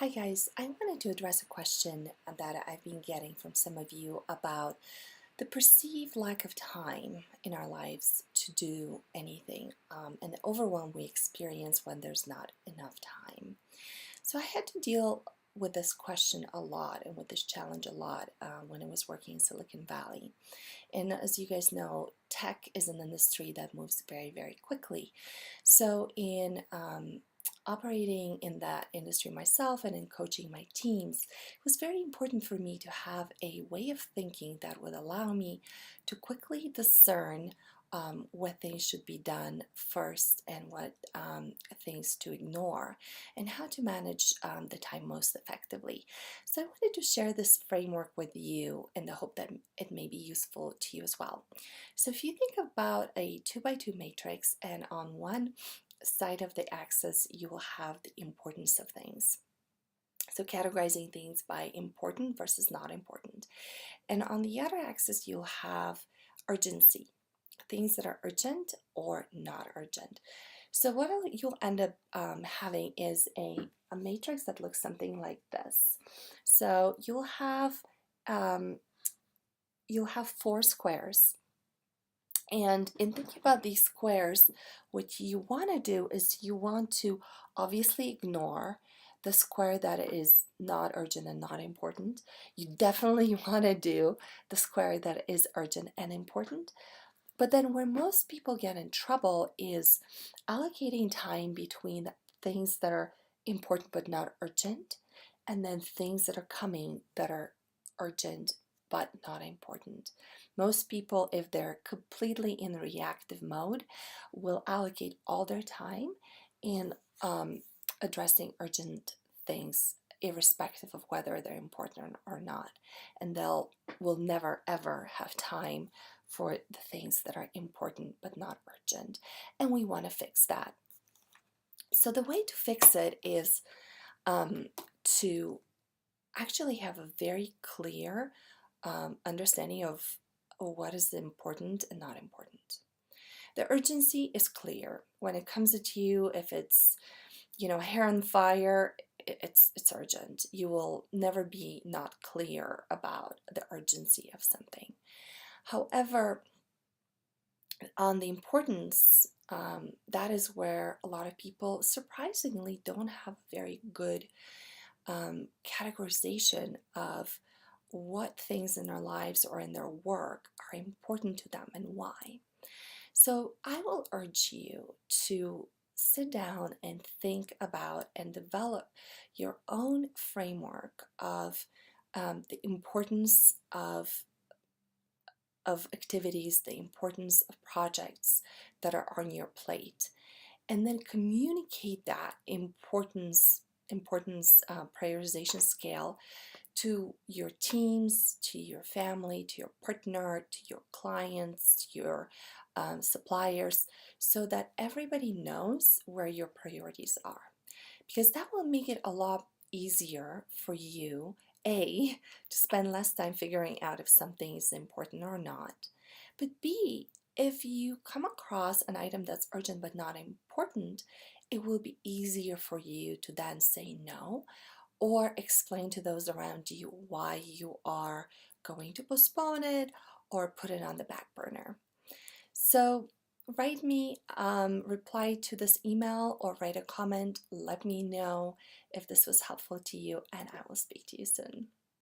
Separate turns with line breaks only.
Hi guys, I wanted to address a question that I've been getting from some of you about the perceived lack of time in our lives to do anything and the overwhelm we experience when there's not enough time. So I had to deal with this question a lot and with this challenge a lot when I was working in Silicon Valley. And as you guys know, tech is an industry that moves very, very quickly. So in operating in that industry myself and in coaching my teams, it was very important for me to have a way of thinking that would allow me to quickly discern what things should be done first and what things to ignore, and how to manage the time most effectively. So I wanted to share this framework with you in the hope that it may be useful to you as well. So if you think about a 2 by 2 matrix, and on one side of the axis you will have the importance of things. So categorizing things by important versus not important. And on the other axis you'll have urgency, things that are urgent or not urgent. So what you'll end up having is a matrix that looks something like this. So um, you'll have 4 squares. And in thinking about these squares, what you want to do is you want to obviously ignore the square that is not urgent and not important. You definitely want to do the square that is urgent and important. But then where most people get in trouble is allocating time between things that are important but not urgent, and then things that are coming that are urgent but not important. Most people, if they're completely in reactive mode, will allocate all their time in addressing urgent things, irrespective of whether they're important or not. And they'll will never ever have time for the things that are important but not urgent. And we want to fix that. So the way to fix it is to actually have a very clear understanding of what is important and not important. The urgency is clear. When it comes to you, if it's, hair on fire, it's urgent. You will never be not clear about the urgency of something. However, on the importance, that is where a lot of people surprisingly don't have very good categorization of what things in their lives or in their work are important to them and why. So I will urge you to sit down and think about and develop your own framework of the importance of activities, the importance of projects that are on your plate, and then communicate that importance prioritization scale to your teams, to your family, to your partner, to your clients, to your suppliers, so that everybody knows where your priorities are. Because that will make it a lot easier for you, A, to spend less time figuring out if something is important or not, but B, if you come across an item that's urgent but not important, it will be easier for you to then say no or explain to those around you why you are going to postpone it or put it on the back burner. So write me, reply to this email or write a comment. Let me know if this was helpful to you, and I will speak to you soon.